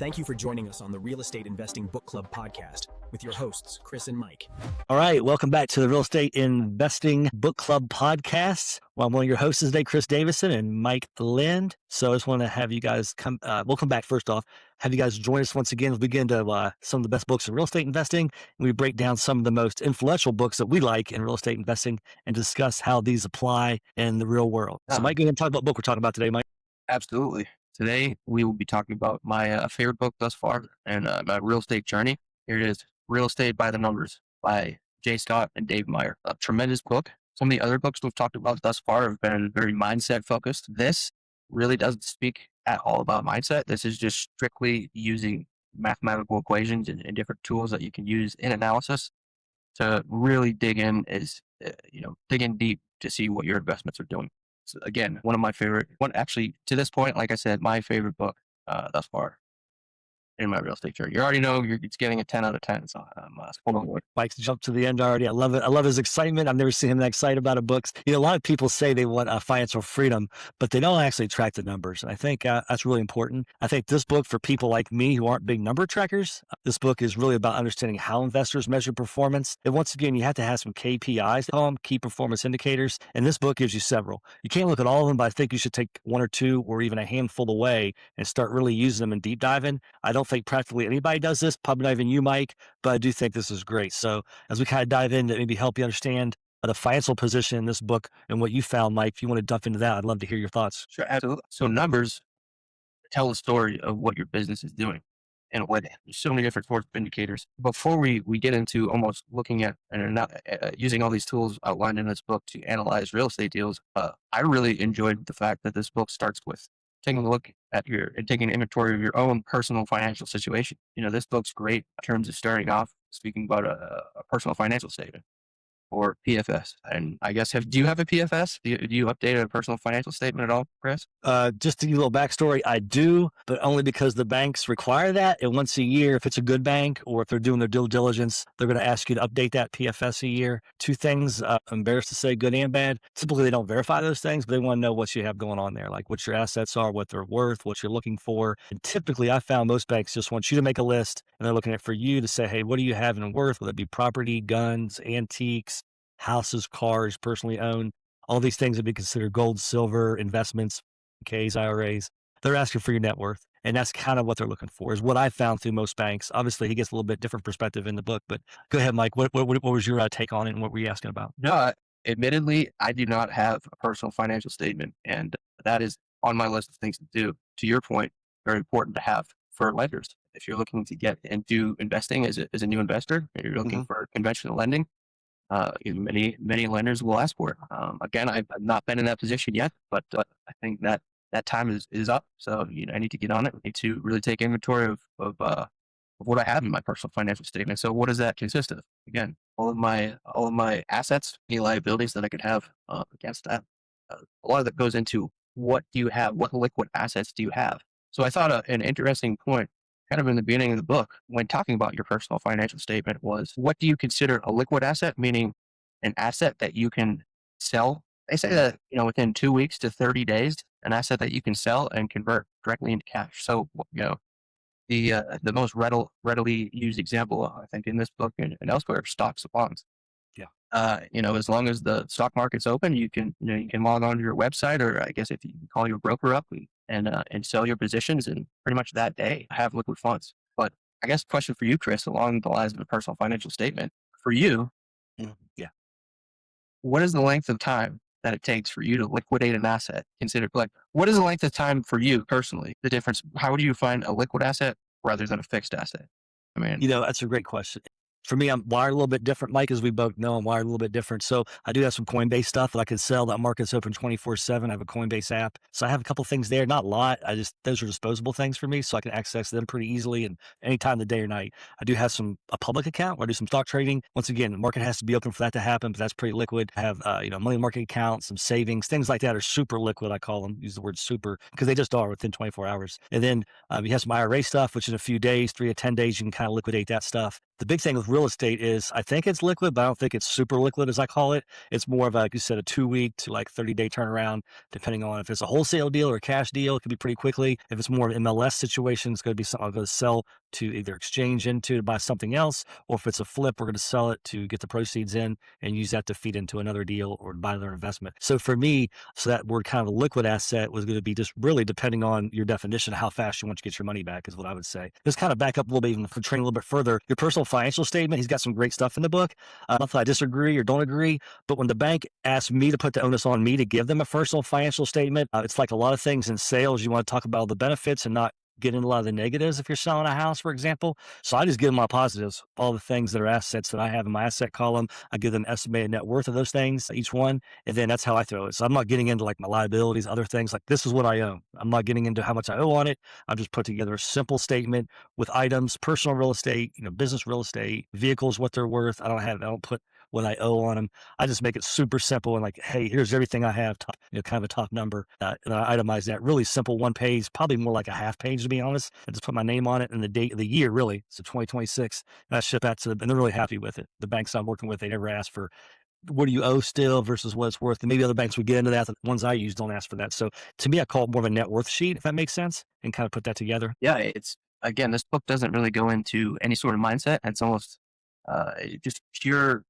Thank you for joining us on the Real Estate Investing Book Club podcast with your hosts, Chris and Mike. All right, welcome back to the Real Estate Investing Book Club podcast. Well, I'm one of your hosts today, Chris Davison and Mike Lind. So I just want to have you guys we'll come back first off, have you guys join us once again as we get into some of the best books in real estate investing. And we break down some of the most influential books that we like in real estate investing and discuss how these apply in the real world. So Mike, go ahead and talk about what book we're talking about today, Mike. Absolutely. Today, we will be talking about my favorite book thus far and my real estate journey. Here it is, Real Estate by the Numbers by J. Scott and Dave Meyer. A tremendous book. Some of the other books we've talked about thus far have been very mindset focused. This really doesn't speak at all about mindset. This is just strictly using mathematical equations and different tools that you can use in analysis to really dig in deep to see what your investments are doing. So again, one of my favorite, to this point, like I said, my favorite book thus far in my real estate journey. You already know it's getting a 10 out of 10. So Mike's jumped to the end already. I love it. I love his excitement. I've never seen him that excited about a book. A lot of people say they want financial freedom, but they don't actually track the numbers. And I think that's really important. I think this book for people like me who aren't big number trackers, this book is really about understanding how investors measure performance. And once again, you have to have some KPIs, key performance indicators. And this book gives you several. You can't look at all of them, but I think you should take one or two or even a handful away and start really using them and deep diving. I don't think practically anybody does this, probably not even you, Mike, but I do think this is great. So as we kind of dive in to maybe help you understand the financial position in this book and what you found, Mike, if you want to dump into that, I'd love to hear your thoughts. Sure, absolutely. So numbers tell the story of what your business is doing in a way. There's so many different sorts of indicators. Before we get into almost looking at and using all these tools outlined in this book to analyze real estate deals, I really enjoyed the fact that this book starts with taking a look at taking an inventory of your own personal financial situation. This book's great in terms of starting off speaking about a personal financial statement or PFS. And I guess, do you have a PFS? Do you update a personal financial statement at all, Chris? Just to give you a little backstory, I do, but only because the banks require that. And once a year, if it's a good bank or if they're doing their due diligence, they're going to ask you to update that PFS a year. Two things, I'm embarrassed to say, good and bad. Typically, they don't verify those things, but they want to know what you have going on there, like what your assets are, what they're worth, what you're looking for. And typically, I found most banks just want you to make a list, and they're looking at for you to say, hey, what do you have in worth? Whether it be property, guns, antiques, houses, cars, personally owned, all these things would be considered gold, silver, investments, Ks, IRAs. They're asking for your net worth. And that's kind of what they're looking for, is what I found through most banks. Obviously, he gets a little bit different perspective in the book, but go ahead, Mike. What was your take on it and what were you asking about? No, admittedly, I do not have a personal financial statement, and that is on my list of things to do. To your point, very important to have for lenders. If you're looking to get into investing as a new investor, and you're looking for conventional lending, many lenders will ask for it. Again, I've not been in that position yet, but I think that time is up. So I need to get on it. I need to really take inventory of what I have in my personal financial statement. So what does that consist of? Again, all of my assets, any liabilities that I could have against that. A lot of that goes into what do you have? What liquid assets do you have? So I thought an interesting point, kind of in the beginning of the book, when talking about your personal financial statement, was what do you consider a liquid asset? Meaning an asset that you can sell. They say that, within 2 weeks to 30 days, an asset that you can sell and convert directly into cash. So, the most readily used example, I think, in this book and elsewhere, are stocks and bonds. Yeah. As long as the stock market's open, you can log on to your website, or I guess if you can call your broker up and sell your positions, and pretty much that day have liquid funds. But I guess question for you, Chris, along the lines of a personal financial statement, for you, yeah, what is the length of time that it takes for you to liquidate an asset? What is the length of time for you personally? The difference, how do you find a liquid asset rather than a fixed asset? I mean, that's a great question. For me, I'm wired a little bit different, Mike, as we both know. I'm wired a little bit different. So I do have some Coinbase stuff that I can sell. That market's open 24/7. I have a Coinbase app. So I have a couple things there, not a lot. Those are disposable things for me, so I can access them pretty easily and any time of the day or night. I do have a public account where I do some stock trading. Once again, the market has to be open for that to happen, but that's pretty liquid. I have, money market account, some savings, things like that are super liquid. I call them, use the word super, because they just are within 24 hours. And then you have some IRA stuff, which in a few days, 3 to 10 days, you can kind of liquidate that stuff. The big thing with real estate is I think it's liquid, but I don't think it's super liquid as I call it. It's more of a, like you said, a 2 week to like 30-day turnaround, depending on if it's a wholesale deal or a cash deal. It could be pretty quickly. If it's more of an MLS situation, it's going to be something I'm going to sell to either exchange into to buy something else, or if it's a flip, we're going to sell it to get the proceeds in and use that to feed into another deal or buy another investment. So for me, so that word kind of a liquid asset was going to be just really depending on your definition of how fast you want to get your money back is what I would say. Just kind of back up a little bit, even for training a little bit further. Your personal financial statement, he's got some great stuff in the book. Not that I disagree or don't agree, but when the bank asks me to put the onus on me to give them a personal financial statement, it's like a lot of things in sales. You want to talk about all the benefits and not get into a lot of the negatives if you're selling a house, for example. So I just give them my positives, all the things that are assets that I have in my asset column. I give them estimated net worth of those things, each one. And then that's how I throw it. So I'm not getting into like my liabilities, other things like this is what I own. I'm not getting into how much I owe on it. I just put together a simple statement with items, personal real estate, business real estate, vehicles, what they're worth. I don't put what I owe on them. I just make it super simple and like, hey, here's everything I have, kind of a top number. And I itemize that really simple, one page, probably more like a half page to be honest. I just put my name on it and the date of the year, really. So 2026. And I ship that to them, and they're really happy with it. The banks I'm working with, they never ask for what do you owe still versus what it's worth. And maybe other banks would get into that. The ones I use don't ask for that. So to me, I call it more of a net worth sheet, if that makes sense, and kind of put that together. Yeah, it's again, this book doesn't really go into any sort of mindset. It's almost just pure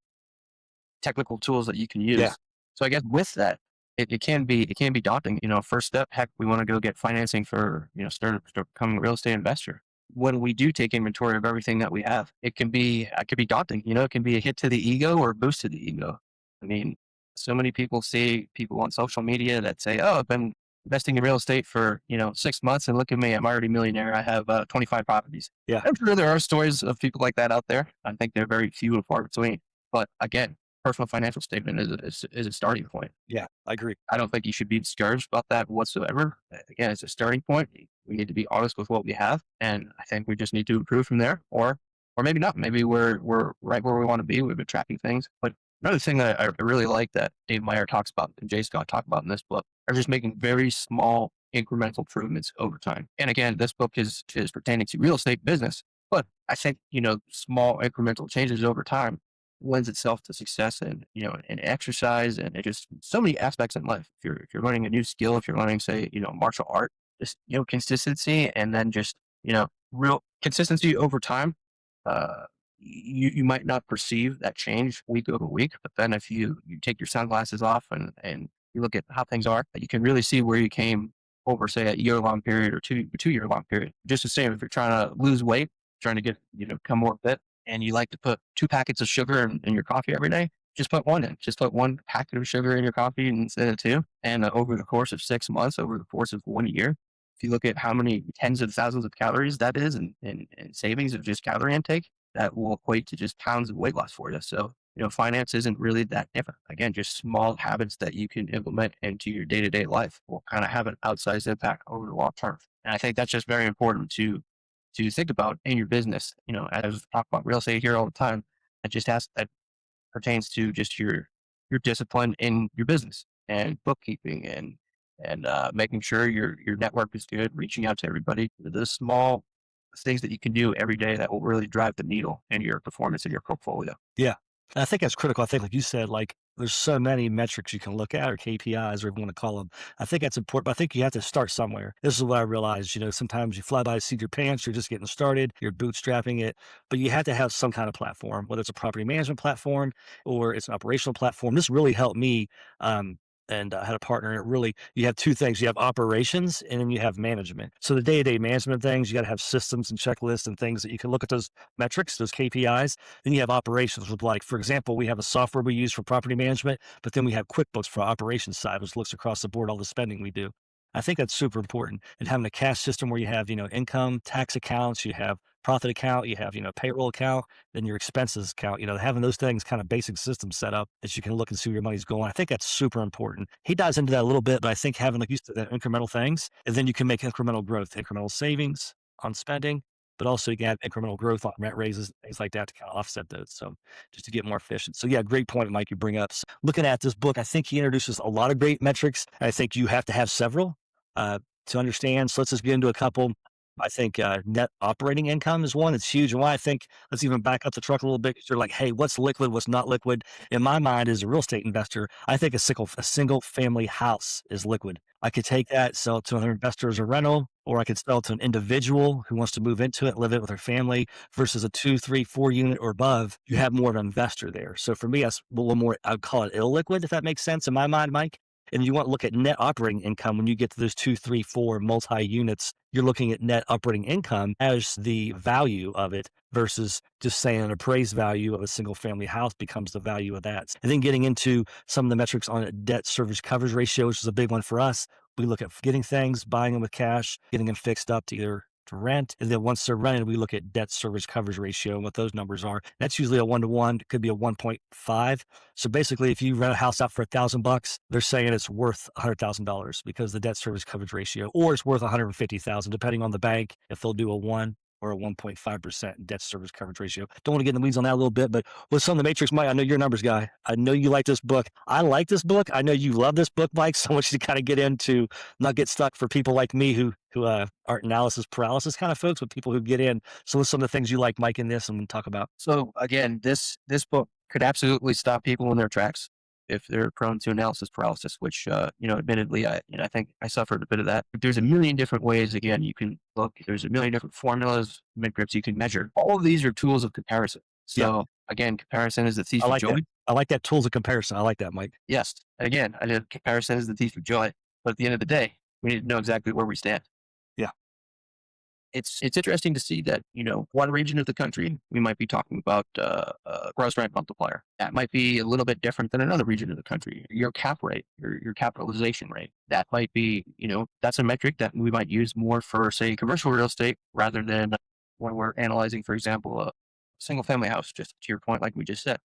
technical tools that you can use. Yeah. So I guess with that, it can be daunting. First step, heck, we want to go get financing for start becoming a real estate investor. When we do take inventory of everything that we have, it can be daunting. It can be a hit to the ego or a boost to the ego. I mean, so many people see people on social media that say, "Oh, I've been investing in real estate for 6 months, and look at me, I'm already a millionaire. I have 25 properties." Yeah. I'm sure there are stories of people like that out there. I think they're very few and far between. But again, personal financial statement is a starting point. Yeah, I agree. I don't think you should be discouraged about that whatsoever. Again, it's a starting point. We need to be honest with what we have, and I think we just need to improve from there, or maybe not. Maybe we're right where we want to be. We've been tracking things. But another thing that I really like that Dave Meyer talks about and Jay Scott talk about in this book are just making very small incremental improvements over time. And again, this book is pertaining to real estate business, but I think small incremental changes over time lends itself to success and and exercise and it just so many aspects in life. If you're learning a new skill, if you're learning say martial art, just consistency and then just real consistency over time. You might not perceive that change week over week, but then if you take your sunglasses off and you look at how things are, you can really see where you came over say a year long period or 2 year long period. Just the same if you're trying to lose weight, trying to get become more fit, and you like to put 2 packets of sugar in your coffee every day, just put one in. Just put 1 packet of sugar in your coffee instead of two. And over the course of 6 months, over the course of 1 year, if you look at how many tens of thousands of calories that is and savings of just calorie intake, that will equate to just pounds of weight loss for you. So, finance isn't really that different. Again, just small habits that you can implement into your day-to-day life will kind of have an outsized impact over the long term. And I think that's just very important to think about in your business. As we talk about real estate here all the time, that pertains to just your discipline in your business and bookkeeping and making sure your network is good, reaching out to everybody. The small things that you can do every day that will really drive the needle in your performance in your portfolio. Yeah. And I think that's critical. I think, like you said, like there's so many metrics you can look at or KPIs or whatever you want to call them. I think that's important, but I think you have to start somewhere. This is what I realized, sometimes you fly by the seat of your pants, you're just getting started, you're bootstrapping it, but you have to have some kind of platform, whether it's a property management platform or it's an operational platform. This really helped me. And I had a partner, and it really, you have two things. You have operations and then you have management. So the day-to-day management things, you got to have systems and checklists and things that you can look at those metrics, those KPIs. Then you have operations with like, for example, we have a software we use for property management, but then we have QuickBooks for operations side, which looks across the board, all the spending we do. I think that's super important. And having a cash system where you have, income, tax accounts, you have profit account, you have, payroll account, then your expenses account, having those things kind of basic systems set up that you can look and see where your money's going. I think that's super important. He dives into that a little bit, but I think having, like you said, that incremental things, and then you can make incremental growth, incremental savings on spending, but also you can have incremental growth on rent raises, things like that to kind of offset those. So just to get more efficient. So yeah, great point, Mike, you bring up. So looking at this book, I think he introduces a lot of great metrics. I think you have to have several to understand. So let's just get into a couple. I think net operating income is one. It's huge. And why I think, let's even back up the truck a little bit. You're like, hey, what's liquid? What's not liquid? In my mind, as a real estate investor, I think a single family house is liquid. I could take that, sell it to another investor as a rental, or I could sell it to an individual who wants to move into it, live it with their family, versus a 2, 3, 4 unit or above. You have more of an investor there. So for me, that's a little more, I'd call it illiquid, if that makes sense in my mind, Mike. And you want to look at net operating income when you get to those 2, 3, 4 multi units. You're looking at net operating income as the value of it versus just saying an appraised value of a single family house becomes the value of that. And then getting into some of the metrics on a debt service coverage ratio, which is a big one for us. We look at getting things, buying them with cash, getting them fixed up to either to rent. And then once they're rented, we look at debt service coverage ratio and what those numbers are. That's usually a 1-to-1. It could be a 1.5. So basically, if you rent a house out for $1,000, they're saying it's worth $100,000 because the debt service coverage ratio, or it's worth $150,000, depending on the bank, if they'll do a 1 or a 1.5% debt service coverage ratio. Don't want to get in the weeds on that a little bit, but with some of the matrix, Mike, I know you're a numbers guy. I know you like this book. I like this book. I know you love this book, Mike. So I want you to kind of get into, not get stuck for people like me who aren't analysis paralysis kind of folks, but people who get in. So what's some of the things you like, Mike, in this and we talk about? So again, this book could absolutely stop people in their tracks if they're prone to analysis paralysis, which, admittedly, I think I suffered a bit of that. But there's a million different ways. Again, you can look, there's a million different formulas, metrics you can measure. All of these are tools of comparison. So again, comparison is the thief of joy. I like that, tools of comparison. I like that, Mike. Yes. And again, I did comparison is the thief of joy. But at the end of the day, we need to know exactly where we stand. Yeah. It's interesting to see that, one region of the country, we might be talking about gross rent multiplier. That might be a little bit different than another region of the country. Your cap rate, your capitalization rate, that might be, that's a metric that we might use more for, say, commercial real estate rather than when we're analyzing, for example, a single family house, just to your point, like we just said.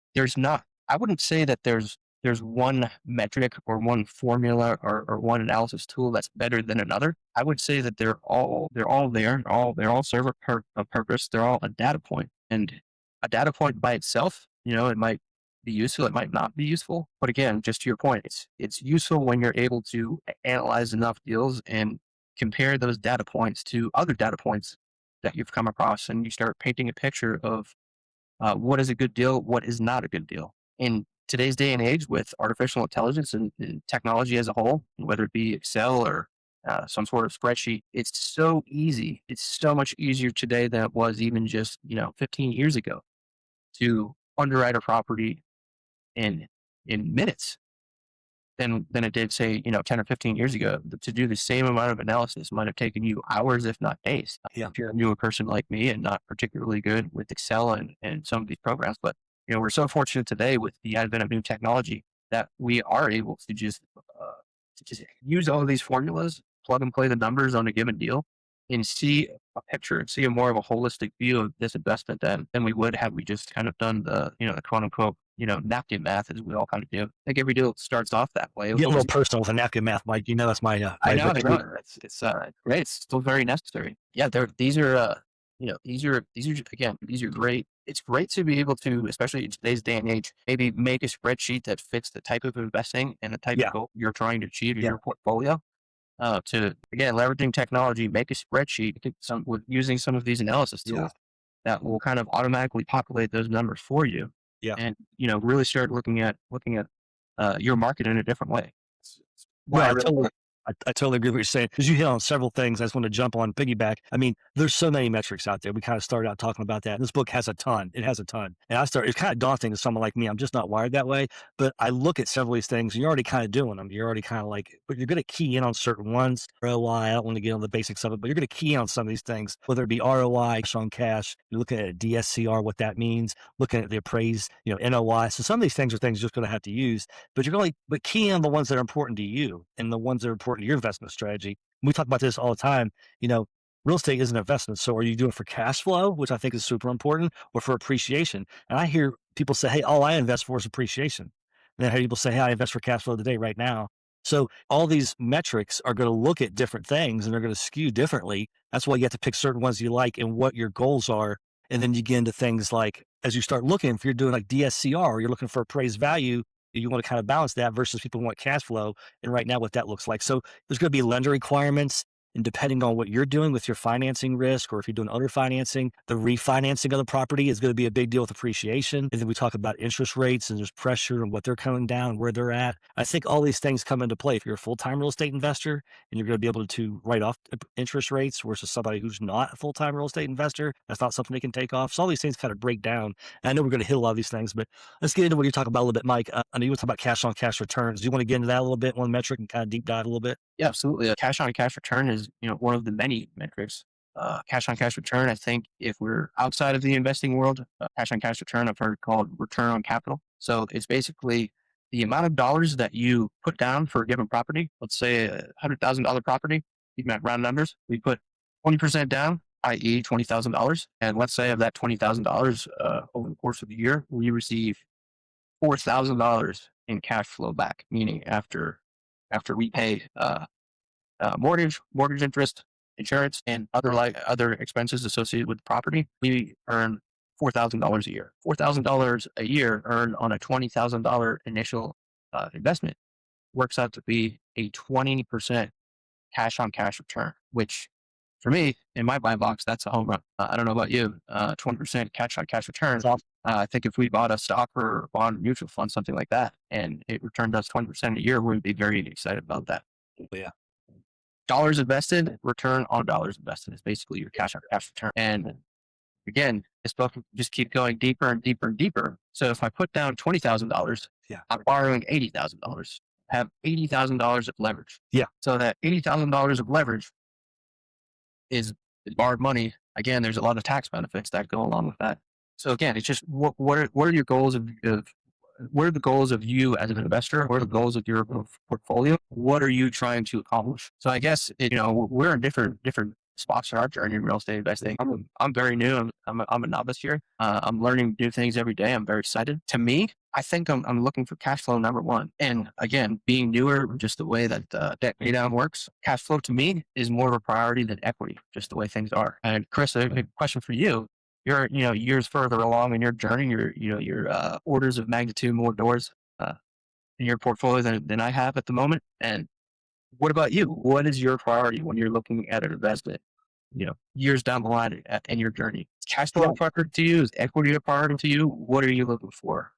I wouldn't say that there's one metric or one formula or one analysis tool that's better than another. I would say that they're all there. They all serve a purpose. They're all a data point, and a data point by itself, it might be useful. It might not be useful. But again, just to your point, it's useful when you're able to analyze enough deals and compare those data points to other data points that you've come across, and you start painting a picture of what is a good deal, what is not a good deal. In today's day and age, with artificial intelligence and technology as a whole, whether it be Excel or some sort of spreadsheet, it's so easy. It's so much easier today than it was even just 15 years ago to underwrite a property in minutes than it did, say, 10 or 15 years ago. To do the same amount of analysis might have taken you hours, if not days. Yeah. If you're a newer person like me and not particularly good with Excel and some of these programs, but we're so fortunate today with the advent of new technology that we are able to just use all of these formulas, plug and play the numbers on a given deal, and see a picture and see a more of a holistic view of this investment than we would have we just kind of done the quote unquote napkin math, as we all kind of do. I think every deal starts off that way. Get a little personal with a napkin math, Mike. That's my. I know. It's great. It's still very necessary. Yeah, these are great. It's great to be able to, especially in today's day and age, maybe make a spreadsheet that fits the type of investing and the type of goal you're trying to achieve in your portfolio. To again, leveraging technology, make a spreadsheet with using some of these analysis tools that will kind of automatically populate those numbers for you. Yeah. And really start looking at your market in a different way. I totally agree with what you're saying, because you hit on several things. I just want to jump on piggyback. I mean, there's so many metrics out there. We kind of started out talking about that. This book has a ton. It has a ton. And it's kind of daunting to someone like me. I'm just not wired that way. But I look at several of these things and you're already kind of doing them. You're already kind of like, but you're going to key in on certain ones. ROI, I don't want to get on the basics of it, but you're going to key in on some of these things, whether it be ROI, on cash, you're looking at DSCR, what that means, looking at the appraised, NOI. So some of these things are things you're just going to have to use, but but key in on the ones that are important to you and the ones that are important to your investment strategy. We talk about this all the time. Real estate is an investment. So are you doing it for cash flow, which I think is super important, or for appreciation? And I hear people say, hey, all I invest for is appreciation. And then I hear people say, hey, I invest for cash flow today, right now. So all these metrics are going to look at different things and they're going to skew differently. That's why you have to pick certain ones you like and what your goals are. And then you get into things like, as you start looking, if you're doing like DSCR, or you're looking for appraised value, you want to kind of balance that versus people who want cash flow. And right now what that looks like. So there's going to be lender requirements And depending on what you're doing with your financing risk, or if you're doing other financing, the refinancing of the property is going to be a big deal with appreciation. And then we talk about interest rates and there's pressure and what they're coming down, where they're at. I think all these things come into play. If you're a full-time real estate investor and you're going to be able to write off interest rates versus somebody who's not a full-time real estate investor, that's not something they can take off. So all these things kind of break down. And I know we're going to hit a lot of these things, but let's get into what you talk about a little bit, Mike. I know you were talking about cash on cash returns. Do you want to get into that a little bit, one metric, and kind of deep dive a little bit? Yeah, absolutely. A cash on cash return is, one of the many metrics. Cash on cash return, I think if we're outside of the investing world, cash on cash return, I've heard called return on capital. So it's basically the amount of dollars that you put down for a given property. Let's say a $100,000 property, even at round numbers, we put 20% down, i.e. $20,000. And let's say of that $20,000 over the course of the year, we receive $4,000 in cash flow back, meaning after we pay mortgage interest, insurance, and other expenses associated with the property, we earn $4,000 a year. $4,000 a year earned on a $20,000 initial investment works out to be a 20% cash on cash return, which for me, in my buy box, that's a home run. I don't know about you, 20% cash on cash return. That's awesome. I think if we bought a stock or bond mutual fund, something like that, and it returned us 20% a year, we'd be very excited about that. Yeah. Dollars invested, return on dollars invested is basically your cash on cash return. And again, it's supposed to just keep going deeper and deeper and deeper. So if I put down $20,000, Yeah. I'm borrowing $80,000, have $80,000 of leverage. Yeah. So that $80,000 of leverage is borrowed money. Again, there's a lot of tax benefits that go along with that. So again, it's just what are your goals of what are the goals of you as an investor? What are the goals of your portfolio? What are you trying to accomplish? So I guess we're in different spots in our journey in real estate investing. I'm very new. I'm a novice here. I'm learning new things every day. I'm very excited. To me, I think I'm looking for cash flow number one. And again, being newer, just the way that debt pay down works, cash flow to me is more of a priority than equity, just the way things are. And Chris, a question for you. You're years further along in your journey. You're orders of magnitude more doors in your portfolio than I have at the moment. And what about you? What is your priority when you're looking at an investment? Years down the line in your journey, is cash flow a priority to you? Is equity a priority to you? What are you looking for?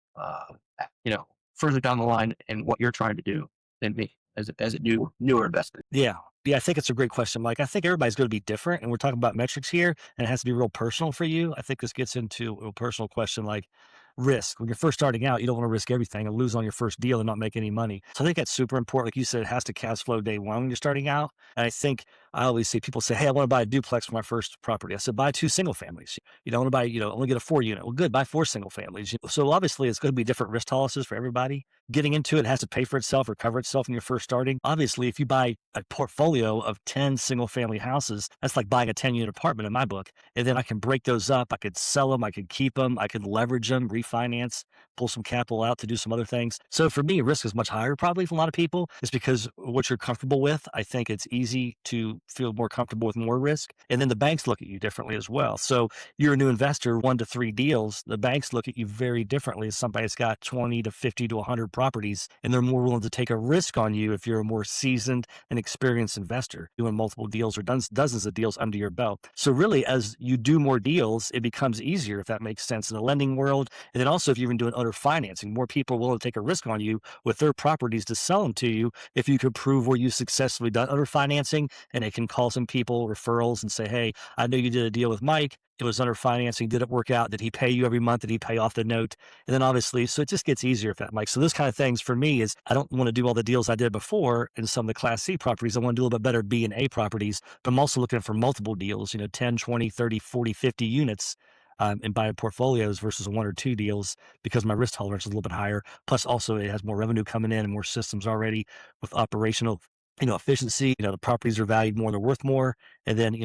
Further down the line and what you're trying to do than me as a newer investment. Yeah. I think it's a great question, Mike. I think everybody's going to be different, and we're talking about metrics here, and it has to be real personal for you. I think this gets into a personal question like risk. When you're first starting out, you don't want to risk everything and lose on your first deal and not make any money. So I think that's super important. Like you said, it has to cash flow day one when you're starting out. And I think I always see people say, hey, I want to buy a duplex for my first property. I said, buy 2 single families. You don't want to buy, only get a 4 unit. Well, good, buy 4 single families. So obviously it's going to be different risk tolerances for everybody. Getting into it has to pay for itself or cover itself when you're first starting. Obviously, if you buy a portfolio of 10 single family houses, that's like buying a 10-unit apartment in my book. And then I can break those up. I could sell them. I could keep them. I could leverage them, refinance, pull some capital out to do some other things. So for me, risk is much higher probably for a lot of people. It's because what you're comfortable with, I think it's easy to feel more comfortable with more risk. And then the banks look at you differently as well. So you're a new investor, 1 to 3 deals. The banks look at you very differently as somebody that's got 20 to 50 to 100 properties, and they're more willing to take a risk on you if you're a more seasoned and experienced investor doing multiple deals or dozens of deals under your belt. So really, as you do more deals, it becomes easier, if that makes sense, in the lending world. And then also, if you're even doing other financing, more people are willing to take a risk on you with their properties to sell them to you if you could prove where you successfully done other financing, and it can call some people referrals and say, hey, I know you did a deal with Mike. It was under financing. Did it work out? Did he pay you every month? Did he pay off the note? And then obviously, so it just gets easier if that, Mike. So those kind of things for me is I don't want to do all the deals I did before in some of the Class C properties. I want to do a little bit better B and A properties, but I'm also looking for multiple deals, 10, 20, 30, 40, 50 units and buying portfolios versus 1 or 2 deals because my risk tolerance is a little bit higher. Plus also it has more revenue coming in and more systems already with operational efficiency. The properties are valued more, they're worth more. And then,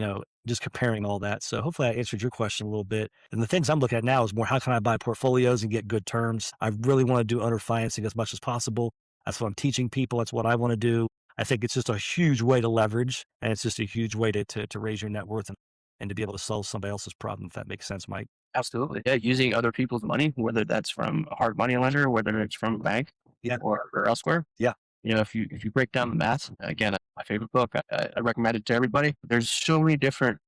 just comparing all that. So hopefully I answered your question a little bit. And the things I'm looking at now is more, how can I buy portfolios and get good terms? I really want to do owner financing as much as possible. That's what I'm teaching people. That's what I want to do. I think it's just a huge way to leverage, and it's just a huge way to raise your net worth and to be able to solve somebody else's problem, if that makes sense, Mike. Absolutely. Yeah, using other people's money, whether that's from a hard money lender, whether it's from a bank Yeah. or elsewhere. Yeah. If you break down the math, again, my favorite book. I recommend it to everybody. There's so many different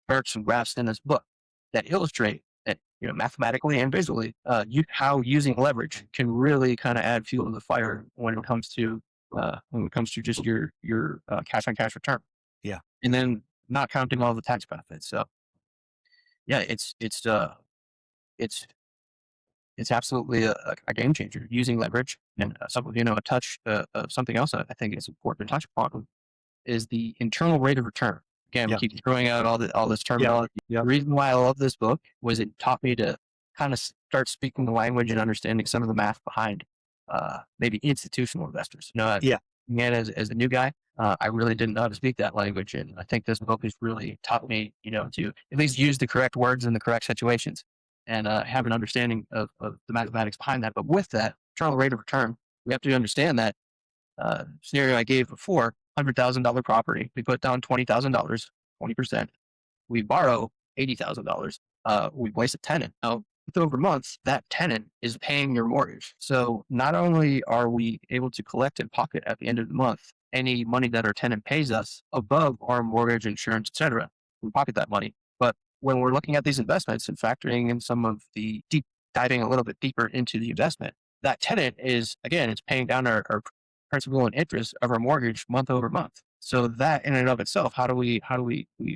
charts and graphs in this book that illustrate that, mathematically and visually, how using leverage can really kind of add fuel to the fire when it comes to just your cash on cash return, Yeah. and then not counting all the tax benefits. So yeah, it's it's absolutely a game changer using leverage. And a touch of something else I think is important to touch upon is the internal rate of return. Again, we Yeah. keep throwing out all this Yeah. terminology. Yeah. The reason why I love this book was it taught me to kind of start speaking the language and understanding some of the math behind maybe institutional investors. Yeah. Again, as a new guy, I really didn't know how to speak that language, and I think this book has really taught me, to at least use the correct words in the correct situations and have an understanding of the mathematics behind that. But with that internal rate of return, we have to understand that scenario I gave before, $100,000 property. We put down $20,000, 20%. We borrow $80,000. We place a tenant. Now, over months, that tenant is paying your mortgage. So not only are we able to collect and pocket at the end of the month any money that our tenant pays us above our mortgage, insurance, etc., we pocket that money. But when we're looking at these investments and factoring in some of the diving a little bit deeper into the investment, that tenant is, again, it's paying down our principal and interest of our mortgage month over month. So that in and of itself, how do we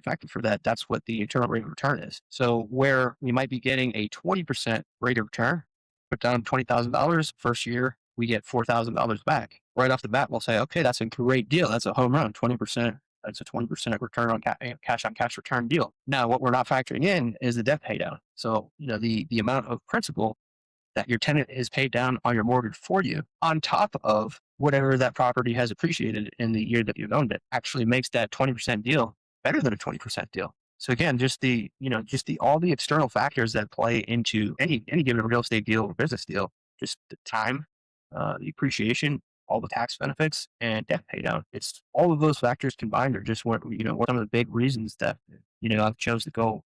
factor for that? That's what the internal rate of return is. So where we might be getting a 20% rate of return, put down $20,000 first year, we get $4,000 back. Right off the bat, we'll say, okay, that's a great deal. That's a home run, 20%. That's a 20% return on cash on cash return deal. Now, what we're not factoring in is the debt pay down. So, the amount of principal that your tenant is paid down on your mortgage for you on top of whatever that property has appreciated in the year that you've owned it actually makes that 20% deal better than a 20% deal. So again, all the external factors that play into any given real estate deal or business deal, just the time, the appreciation, all the tax benefits and debt pay down. It's all of those factors combined are just what some of the big reasons that, I've chose to go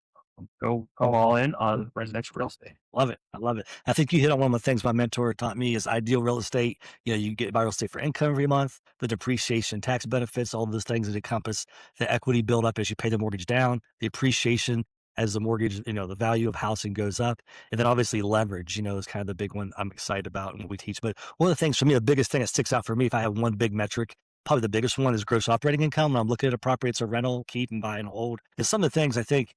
all in on residential real estate. Love it. I love it. I think you hit on one of the things my mentor taught me is ideal real estate. You get buy real estate for income every month, the depreciation, tax benefits, all those things that encompass the equity build up as you pay the mortgage down, the appreciation as the mortgage, the value of housing goes up. And then obviously leverage, is kind of the big one I'm excited about and what we teach. But one of the things for me, the biggest thing that sticks out for me, if I have one big metric, probably the biggest one is gross operating income. When I'm looking at a property, it's a rental, keep and buy and hold. And some of the things I think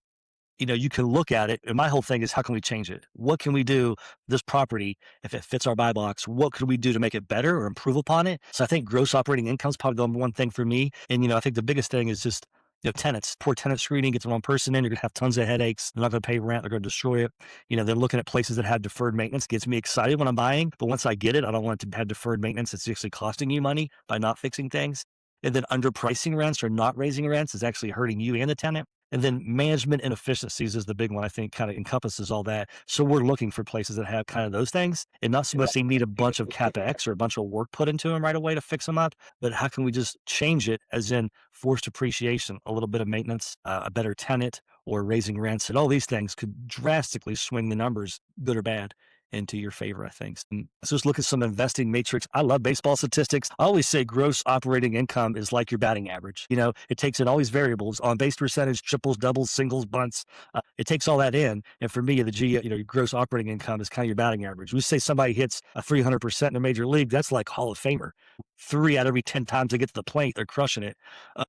you can look at it. And my whole thing is, how can we change it? What can we do this property, if it fits our buy box, what could we do to make it better or improve upon it? So I think gross operating income is probably the number one thing for me. And, I think the biggest thing is just, tenants, poor tenant screening, get the wrong person in, you're going to have tons of headaches. They're not going to pay rent. They're going to destroy it. They're looking at places that have deferred maintenance. Gets me excited when I'm buying. But once I get it, I don't want it to have deferred maintenance. It's actually costing you money by not fixing things. And then underpricing rents or not raising rents is actually hurting you and the tenant. And then management inefficiencies is the big one, I think, kind of encompasses all that. So we're looking for places that have kind of those things and not so much they need a bunch of CapEx or a bunch of work put into them right away to fix them up, but how can we just change it as in forced appreciation, a little bit of maintenance, a better tenant or raising rents, and all these things could drastically swing the numbers, good or bad, into your favor, I think. And let's just look at some investing matrix. I love baseball statistics. I always say gross operating income is like your batting average. It takes in all these variables, on base percentage, triples, doubles, singles, bunts. It takes all that in. And for me, your gross operating income is kind of your batting average. We say somebody hits a 300% in a major league, that's like Hall of Famer. 3 out of every 10 times they get to the plate, they're crushing it.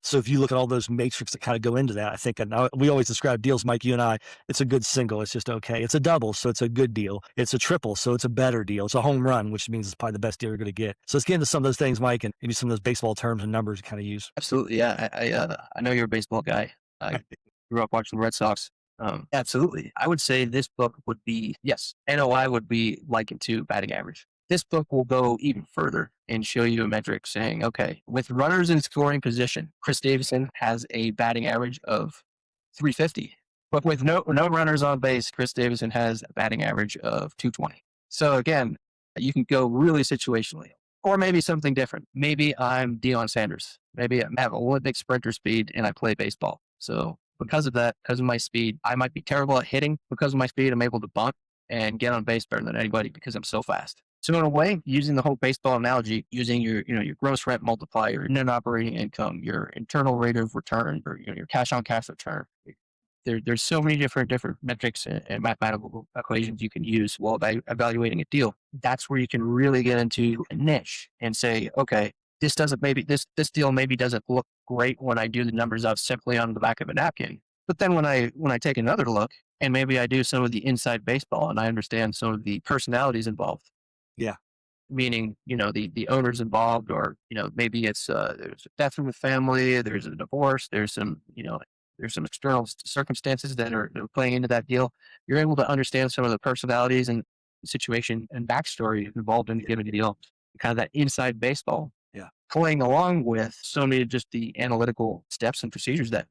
So if you look at all those matrix that kind of go into that, I think we always describe deals, Mike, you and I, it's a good single. It's just okay. It's a double, so it's a good deal. It's a triple, so it's a better deal. It's a home run, which means it's probably the best deal you're going to get. So let's get into some of those things, Mike, and maybe some of those baseball terms and numbers you kind of use. Absolutely. Yeah. I know you're a baseball guy. I grew up watching the Red Sox. Absolutely. I would say this book would be, yes, NOI would be likened to batting average. This book will go even further and show you a metric saying, okay, with runners in scoring position, Chris Davison has a batting average of 350. But with no runners on base, Chris Davison has a batting average of 220. So again, you can go really situationally. Or maybe something different. Maybe I'm Deion Sanders. Maybe I have Olympic sprinter speed and I play baseball. So because of that, because of my speed, I might be terrible at hitting. Because of my speed, I'm able to bunt and get on base better than anybody because I'm so fast. So in a way, using the whole baseball analogy, using your gross rent multiplier, your net operating income, your internal rate of return, or your cash on cash return. There's so many different metrics and mathematical equations you can use while evaluating a deal. That's where you can really get into a niche and say, okay, this deal maybe doesn't look great when I do the numbers up simply on the back of a napkin. But then when I take another look and maybe I do some of the inside baseball and I understand some of the personalities involved, Yeah. meaning, the owners involved, or, maybe it's, there's a death in the family, there's a divorce, there's some external circumstances that are playing into that deal. You're able to understand some of the personalities and situation and backstory involved in a given deal, kind of that inside baseball, Yeah. playing along with so many of just the analytical steps and procedures that,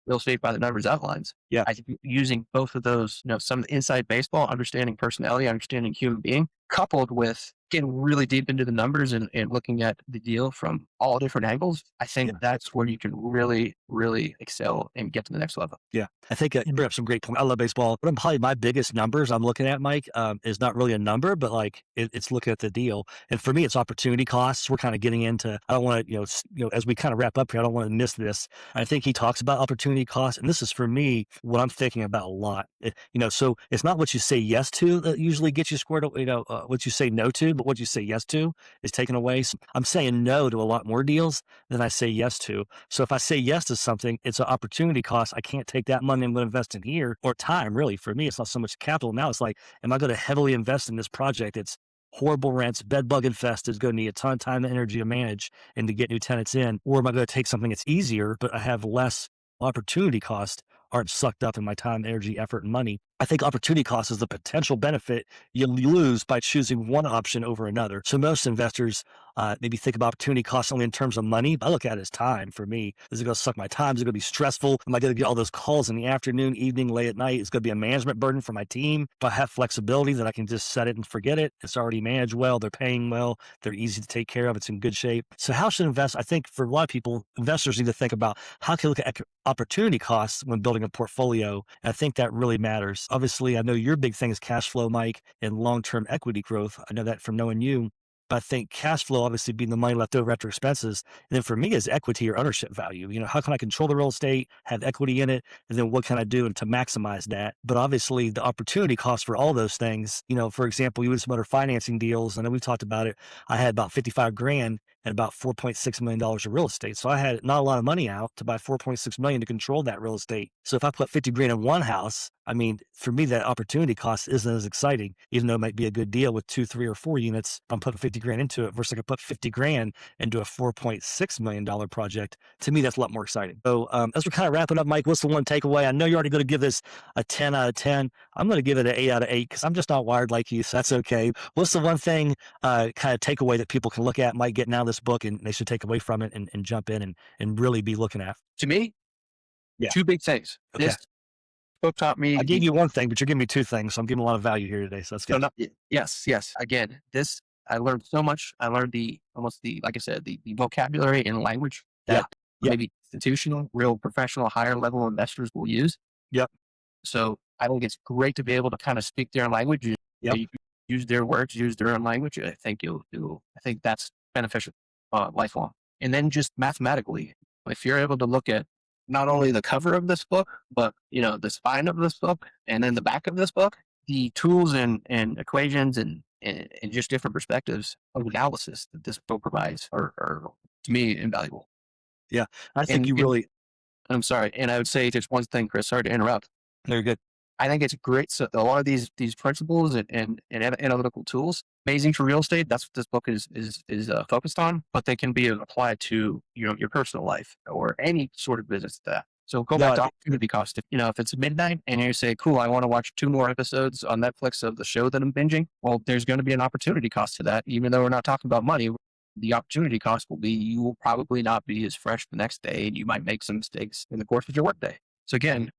real estate by the numbers outlines. Yeah. I think using both of those, some of the inside baseball, understanding personality, understanding human being, coupled with getting really deep into the numbers and looking at the deal from all different angles, I think Yeah. that's where you can really, really excel and get to the next level. Yeah, I think you bring up some great points. I love baseball, but probably my biggest numbers I'm looking at, Mike, is not really a number, but like it's looking at the deal. And for me, it's opportunity costs. We're kind of getting into. I don't want to, as we kind of wrap up here, I don't want to miss this. I think he talks about opportunity costs, and this is for me what I'm thinking about a lot. So it's not what you say yes to that usually gets you squared. What you say no to, but what you say yes to is taken away. So I'm saying no to a lot more deals than I say yes to. So if I say yes to something, it's an opportunity cost. I can't take that money I'm going to invest in here, or time. Really, for me, it's not so much capital. Now it's like, am I going to heavily invest in this project? It's horrible rents, bed bug infested, is going to need a ton of time and energy to manage and to get new tenants in. Or am I going to take something that's easier, but I have less opportunity cost, aren't sucked up in my time, energy, effort, and money? I think opportunity cost is the potential benefit you lose by choosing one option over another. So most investors maybe think about opportunity cost only in terms of money. But I look at it as time for me. Is it going to suck my time? Is it going to be stressful? Am I going to get all those calls in the afternoon, evening, late at night? It's going to be a management burden for my team. If I have flexibility that I can just set it and forget it, it's already managed well. They're paying well. They're easy to take care of. It's in good shape. So how should invest? I think for a lot of people, investors need to think about how can you look at opportunity costs when building a portfolio. And I think that really matters. Obviously, I know your big thing is cash flow, Mike, and long-term equity growth. I know that from knowing you. But I think cash flow obviously being the money left over after expenses. And then for me is equity or ownership value. How can I control the real estate, have equity in it? And then what can I do to maximize that? But obviously the opportunity cost for all those things, for example, you had some other financing deals. I know we've talked about it. I had about 55 grand and about $4.6 million of real estate. So I had not a lot of money out to buy 4.6 million to control that real estate. So if I put 50 grand in one house, I mean, for me, that opportunity cost isn't as exciting, even though it might be a good deal with 2, 3, or 4 units. If I'm putting 50 grand into it versus I could put 50 grand into a $4.6 million project. To me, that's a lot more exciting. So as we're kind of wrapping up, Mike, what's the one takeaway? I know you're already going to give this a 10 out of 10. I'm going to give it an 8 out of 8 because I'm just not wired like you, so that's okay. What's the one thing kind of takeaway that people can look at, Mike, getting out of this book and they should take away from it and jump in and really be looking at? To me, Yeah. two big things. Okay. This book taught me. I gave you one thing, but you're giving me two things. So I'm giving a lot of value here today. So that's good. Yes. Again, I learned so much. I learned like I said, the vocabulary and language that maybe institutional, real professional, higher level investors will use. Yep. So I think it's great to be able to kind of speak their language. You use their words, use their own language. I think I think that's beneficial, lifelong. And then just mathematically, if you're able to look at not only the cover of this book, but the spine of this book and then the back of this book, the tools and equations and just different perspectives of analysis that this book provides are to me invaluable. Yeah. I think you really. I'm sorry. And I would say just one thing, Chris, sorry to interrupt. Very good. I think it's great. So a lot of these principles and analytical tools, amazing for real estate. That's what this book is focused on. But they can be applied to your personal life or any sort of business. So go back to opportunity cost. If it's midnight and you say, "Cool, I want to watch 2 more episodes on Netflix of the show that I'm binging," well, there's going to be an opportunity cost to that. Even though we're not talking about money, the opportunity cost will be you will probably not be as fresh the next day, and you might make some mistakes in the course of your workday. So again,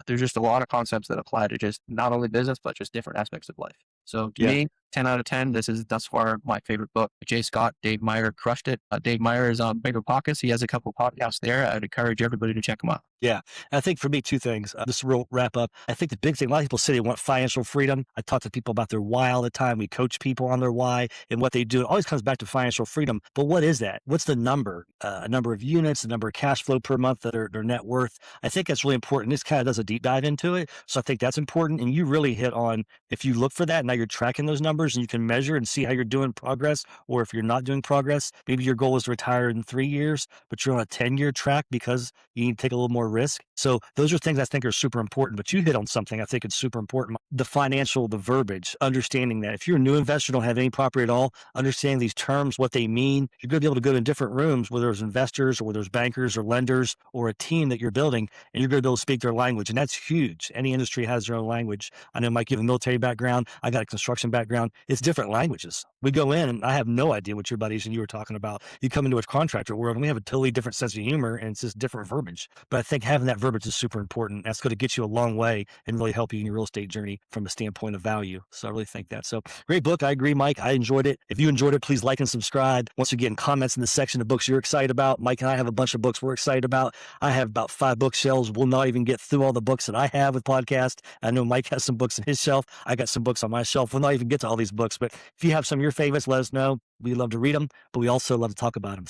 there's just a lot of concepts that apply to just not only business, but just different aspects of life. So to Yeah. me, 10 out of 10. This is thus far my favorite book. Jay Scott, Dave Meyer crushed it. Dave Meyer is on Bigger Pockets. He has a couple podcasts there. I'd encourage everybody to check him out. Yeah. And I think for me, two things. Just to real wrap up. I think the big thing, a lot of people say they want financial freedom. I talk to people about their why all the time. We coach people on their why and what they do. It always comes back to financial freedom. But what is that? What's the number? A number of units, the number of cash flow per month that are their net worth. I think that's really important. This kind of does a deep dive into it. So I think that's important. And you really hit on, if you look for that, now you're tracking those numbers and you can measure and see how you're doing progress, or if you're not doing progress, maybe your goal is to retire in 3 years, but you're on a 10-year track because you need to take a little more risk. So those are things I think are super important, but you hit on something I think it's super important. The financial, the verbiage, understanding that if you're a new investor, don't have any property at all, understanding these terms, what they mean, you're going to be able to go to different rooms, whether there's investors or whether there's bankers or lenders or a team that you're building, and you're going to be able to speak their language. And that's huge. Any industry has their own language. I know Mike, you have a military background. I got a construction background. It's different languages. We go in and I have no idea what your buddies and you were talking about. You come into a contractor world and we have a totally different sense of humor and it's just different verbiage. But I think having that verbiage is super important. That's going to get you a long way and really help you in your real estate journey from a standpoint of value. So I really think that. So great book. I agree, Mike. I enjoyed it. If you enjoyed it, please like and subscribe. Once again, comments in the section of books you're excited about. Mike and I have a bunch of books we're excited about. I have about 5 bookshelves. We'll not even get through all the books that I have with podcast. I know Mike has some books on his shelf. I got some books on my shelf. We'll not even get to all these books, but if you have some of your favorites, let us know. We love to read them, but we also love to talk about them.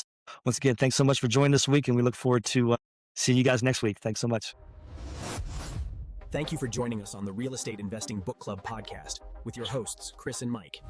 Once again, thanks so much for joining this week, and we look forward to seeing you guys next week. Thanks so much. Thank you for joining us on the Real Estate Investing Book Club podcast with your hosts, Chris and Mike.